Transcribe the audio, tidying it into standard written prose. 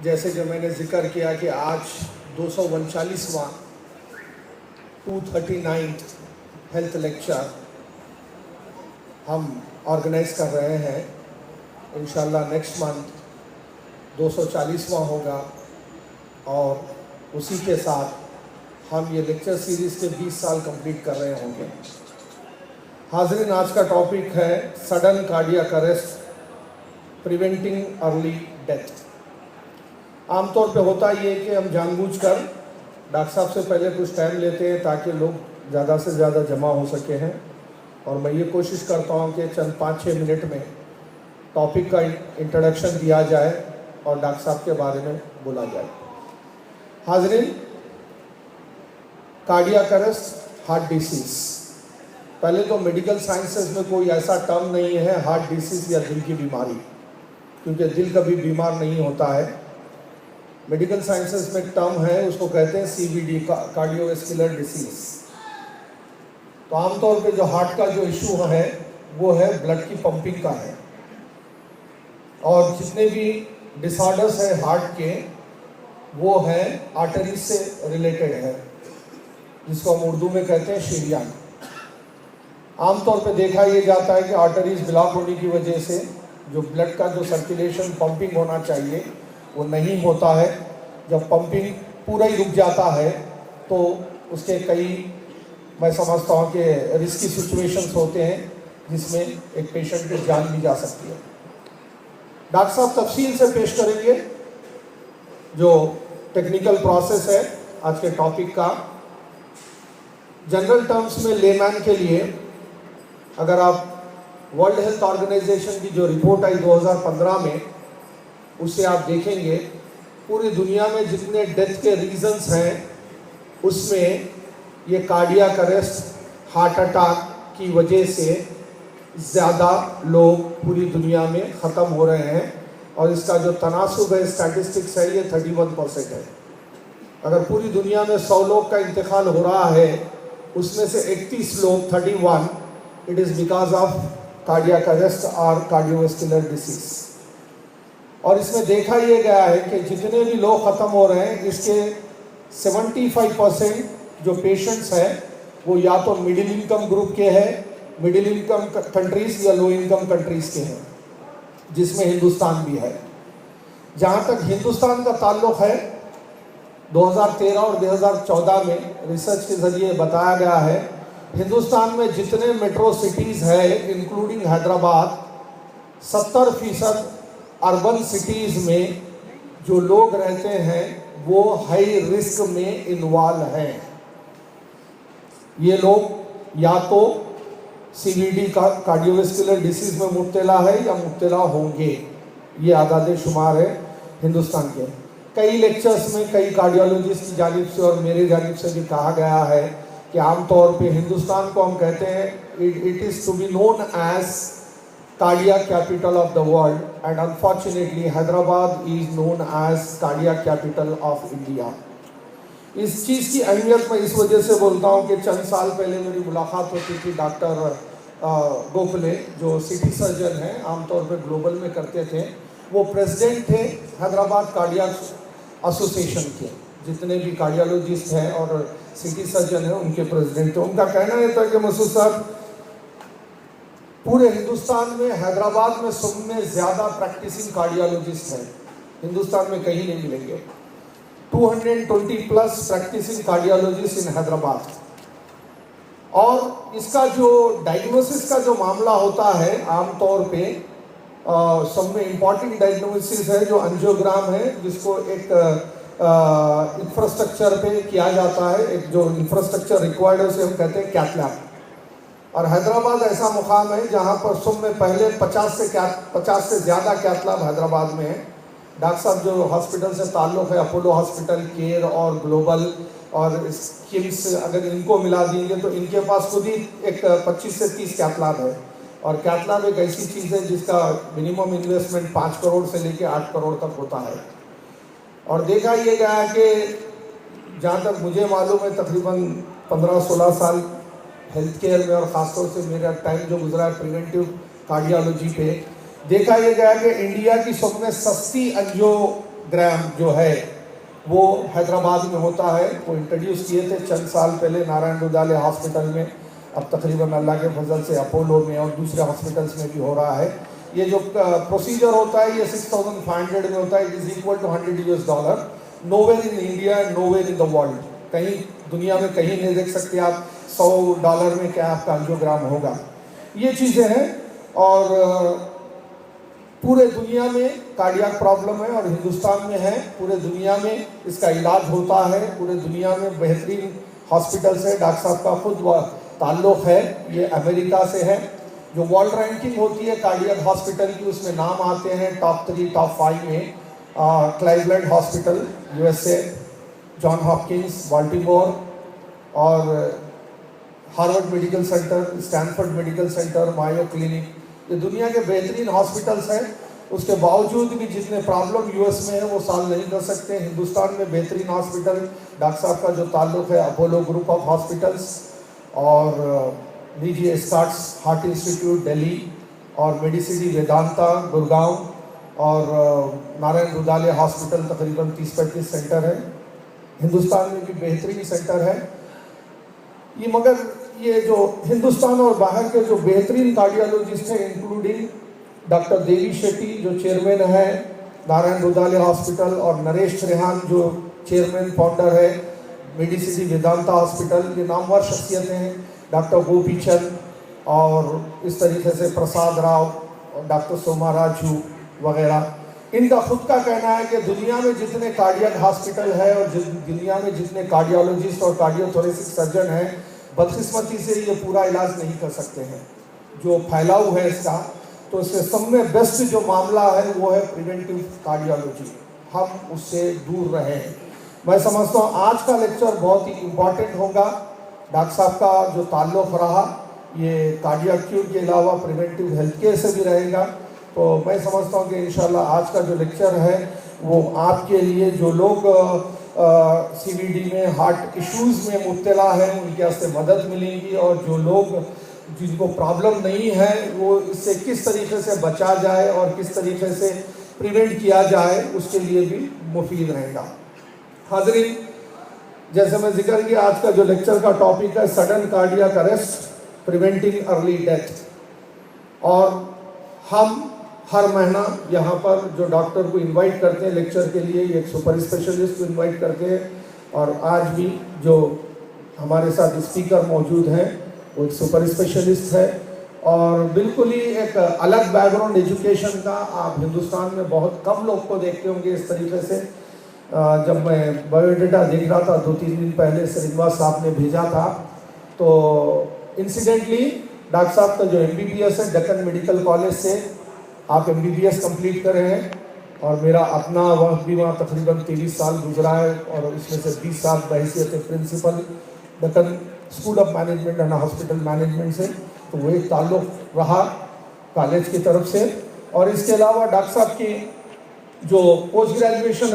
जैसे कि मैंने जिक्र किया कि आज 239वां 239th हेल्थ लेक्चर हम ऑर्गेनाइज कर रहे हैं। इंशाल्लाह नेक्स्ट मंथ 240वां होगा और उसी के साथ हम ये लेक्चर सीरीज़ के 20 साल कंप्लीट कर रहे होंगे। हाज़रीन, आज का टॉपिक है sudden cardiac arrest preventing early death. आमतौर पे होता ये है कि हम जानबूझकर डॉक्टर साहब से पहले कुछ टाइम लेते हैं ताकि लोग ज़्यादा से ज़्यादा जमा हो सके हैं, और मैं ये कोशिश करता हूँ कि चंद 5-6 मिनट में टॉपिक का इंट्रोडक्शन दिया जाए और डॉक्टर साहब के बारे में बोला जाए। हाज़रीन, कार्डियक अरेस्ट हार्ट डिसीज़, पहले तो मेडिकल साइंसेस में कोई ऐसा टर्म नहीं है हार्ट डिसीज़ या दिल की बीमारी, क्योंकि दिल कभी बीमार नहीं होता है। मेडिकल साइंसेस में टर्म है, उसको कहते हैं CVD, कार्डियोवैस्कुलर डिसीज़। तो आमतौर पे जो हार्ट का जो इशू है वो है ब्लड की पंपिंग का है, और जितने भी डिसऑर्डर्स है हार्ट के वो है आर्टरीज से रिलेटेड है, जिसको हम उर्दू में कहते हैं शरीयान। आमतौर पे देखा ये जाता है कि आर्टरीज ब्लॉक होने की वजह से जो ब्लड का जो सर्कुलेशन पंपिंग होना चाहिए वो नहीं होता है। जब पंपिंग पूरा ही रुक जाता है तो उसके कई, मैं समझता हूँ कि रिस्की सिचुएशंस होते हैं जिसमें एक पेशेंट की जान भी जा सकती है। डॉक्टर साहब तफसील से पेश करेंगे जो टेक्निकल प्रोसेस है आज के टॉपिक का। जनरल टर्म्स में लेमैन के लिए, अगर आप वर्ल्ड हेल्थ ऑर्गेनाइजेशन की जो रिपोर्ट आई 2015 में, उससे आप देखेंगे पूरी दुनिया में जितने डेथ के रीजंस हैं उसमें ये कार्डियक अरेस्ट, हार्ट अटैक की वजह से ज़्यादा लोग पूरी दुनिया में ख़त्म हो रहे हैं, और इसका जो तनासुब है, स्टैटिस्टिक्स है, ये 31% है। अगर पूरी दुनिया में 100 लोग का इंतकाल हो रहा है, उसमें से 31 लोग 31 it is because of cardiac arrest और कार्डियोवैस्कुलर डिसीज़। और इसमें देखा ये गया है कि जितने भी लोग ख़त्म हो रहे हैं इसके 75% जो पेशेंट्स हैं वो या तो मिडिल इनकम ग्रुप के हैं, मिडिल इनकम कंट्रीज़ या लो इनकम कंट्रीज़ के हैं, जिसमें हिंदुस्तान भी है। जहाँ तक हिंदुस्तान का ताल्लुक़ है, 2013 और 2014 में रिसर्च के ज़रिए बताया गया है हिंदुस्तान में जितने मेट्रो सिटीज़ है इंक्लूडिंग हैदराबाद, 70% अर्बन सिटीज़ में जो लोग रहते हैं वो हाई रिस्क में इन्वॉल्व हैं। ये लोग या तो CVD का कार्डियोवैस्कुलर डिसीज़ में मुब्तला है या मुब्तला होंगे, ये आदाद शुमार है हिंदुस्तान के। कई लेक्चर्स में कई कार्डियोलॉजिस्ट की जानिब से और मेरे जानिब से भी कहा गया है कि आमतौर पे हिंदुस्तान को हम कहते हैं it is to be known as cardiac capital of the world, and unfortunately Hyderabad is known as cardiac capital of India. इस चीज़ की अहमियत मैं इस वजह से बोलता हूँ कि चंद साल पहले मेरी मुलाकात होती थी डॉक्टर गोखले, जो सिटी सर्जन हैं, आमतौर पे ग्लोबल में करते थे। वो प्रेसिडेंट थे हैदराबाद कार्डियक एसोसिएशन के, जितने भी कार्डियोलॉजिस्ट हैं और सिटी सर्जन हैं उनके प्रेसिडेंट थे। उनका कहना ये था कि मसूद साहब, पूरे हिंदुस्तान में हैदराबाद में सब में ज़्यादा प्रैक्टिसिंग कार्डियोलॉजिस्ट हैं, हिंदुस्तान में कहीं नहीं मिलेंगे। 220+ प्रैक्टिसिंग कार्डियोलॉजिस्ट इन हैदराबाद। और इसका जो डायग्नोसिस का जो मामला होता है आमतौर पे सब में इम्पॉर्टेंट डायग्नोसिस है जो एंजियोग्राम है, जिसको एक इंफ्रास्ट्रक्चर पे किया जाता है। एक जो इंफ्रास्ट्रक्चर रिक्वायर्ड है उसे हम कहते हैं कैथ लैब। और हैदराबाद ऐसा मुकाम है जहाँ पर सब में पहले 50 से ज़्यादा कैथ लैब हैदराबाद में है। डॉक्टर साहब जो हॉस्पिटल से ताल्लुक़ है, अपोलो हॉस्पिटल, केयर और ग्लोबल और किम्स, अगर इनको मिला देंगे तो इनके पास खुद ही एक 25 से 30 कैथ लैब है। और कैथ लैब एक ऐसी चीज़ है जिसका मिनिमम इन्वेस्टमेंट 5 करोड़ से लेकर 8 करोड़ तक होता है। और देखा ये गया है कि जहाँ तक मुझे मालूम है तकरीबन 15-16 साल हेल्थ केयर में और ख़ासतौर से मेरा टाइम जो गुजरा है प्रिवेंटिव कार्डियोलॉजी पे, देखा ये गया कि इंडिया की सब में सस्ती एंजियो ग्राम जो है वो हैदराबाद में होता है, वो इंट्रोड्यूस किए थे चंद साल पहले नारायण रुदाले हॉस्पिटल में। अब तकरीबन अल्लाह के फजल से अपोलो में और दूसरे हॉस्पिटल्स में भी हो रहा है। ये जो प्रोसीजर होता है ये 6500 में होता है, it is equal to $100। Nowhere in India and nowhere in the world, कहीं दुनिया में कहीं नहीं देख सकते आप $100 में क्या आपका एंजियोग्राम होगा। ये चीज़ें हैं और पूरे दुनिया में कार्डियक प्रॉब्लम है और हिंदुस्तान में है, पूरे दुनिया में इसका इलाज होता है, पूरे दुनिया में बेहतरीन हॉस्पिटल से। डॉक्टर साहब का खुद ताल्लुक़ है, ये अमेरिका से है। जो वर्ल्ड रैंकिंग होती है कार्डियक हॉस्पिटल की उसमें नाम आते हैं टॉप 3 टॉप 5 में Cleveland hospital USA, John Hopkins Baltimore और Harvard medical centre, Stanford medical centre, Mayo clinic, ये दुनिया के बेहतरीन हॉस्पिटल्स हैं। उसके बावजूद भी जितने प्रॉब्लम US में है वो सॉल्व नहीं कर सकते। हिंदुस्तान में बेहतरीन हॉस्पिटल डॉक्टर साहब का जो ताल्लुक़ है अपोलो ग्रुप ऑफ हॉस्पिटल्स और लीजिए स्कॉट्स हार्ट इंस्टीट्यूट दिल्ली और मेडिसिटी वेदांता गुड़गांव और नारायण रुदाले हॉस्पिटल तकरीबन 30-35 सेंटर है। हिंदुस्तान में भी बेहतरीन सेंटर है ये। मगर ये जो हिंदुस्तान और बाहर के जो बेहतरीन कार्डियोलॉजिस्ट हैं इंक्लूडिंग डॉक्टर देवी शेट्टी जो चेयरमैन है नारायण रुदाले हॉस्पिटल और नरेश त्रेहान जो चेयरमैन फाउंडर है मेडिसिटी वेदांता हॉस्पिटल, ये नामवर शख्सियतें हैं। डॉक्टर गोपी चंद और इस तरीके से प्रसाद राव और डॉक्टर सोमा राजू वगैरह, इनका खुद का कहना है कि दुनिया में जितने कार्डियक हॉस्पिटल है और दुनिया में जितने कार्डियोलॉजिस्ट और कार्डियोथोरेसिक सर्जन हैं, बदकिस्मती से ये पूरा इलाज नहीं कर सकते हैं जो फैलाव है इसका। तो इससे सब में बेस्ट जो मामला है वो है प्रिवेंटिव कार्डियोलॉजी, हम उससे दूर रहें। मैं समझता हूँ आज का लेक्चर बहुत ही इम्पॉर्टेंट होगा। डॉक्टर साहब का जो ताल्लुक़ रहा ये कार्डियक क्योर के अलावा प्रिवेंटिव हेल्थ केयर से भी रहेगा। तो मैं समझता हूँ कि इंशाल्लाह आज का जो लेक्चर है वो आपके लिए जो लोग CVD में हार्ट इश्यूज़ में मुब्तला हैं उनके वास्ते मदद मिलेगी और जो लोग जिनको प्रॉब्लम नहीं है वो इससे किस तरीके से बचा जाए और किस तरीके से प्रिवेंट किया जाए उसके लिए भी मुफीद रहेगा। हाज़रीन, जैसे मैं जिक्र किया आज का जो लेक्चर का टॉपिक है sudden cardiac arrest preventing early death. और हम हर महीना यहाँ पर जो डॉक्टर को इनवाइट करते हैं लेक्चर के लिए, एक सुपर स्पेशलिस्ट को इनवाइट करते हैं और आज भी जो हमारे साथ स्पीकर मौजूद हैं वो एक सुपर स्पेशलिस्ट है और बिल्कुल ही एक अलग बैकग्राउंड एजुकेशन का। आप हिंदुस्तान में बहुत कम लोग को देखते होंगे इस तरीके से। जब मैं बायोडाटा देख रहा था 2-3 दिन पहले श्रीनिवास साहब ने भेजा था, तो इंसिडेंटली डॉक्टर साहब का जो MBBS है डेक्कन मेडिकल कॉलेज से आप MBBS कंप्लीट करे हैं और मेरा अपना वक्त भी वहाँ तकरीबन 23 साल गुजरा है और इसमें से 20 साल बहैसियत principal Deccan school of management and hospital management से, तो वो एक ताल्लुक़ रहा कॉलेज की तरफ से। और इसके अलावा डॉक्टर साहब की जो पोस्ट ग्रेजुएशन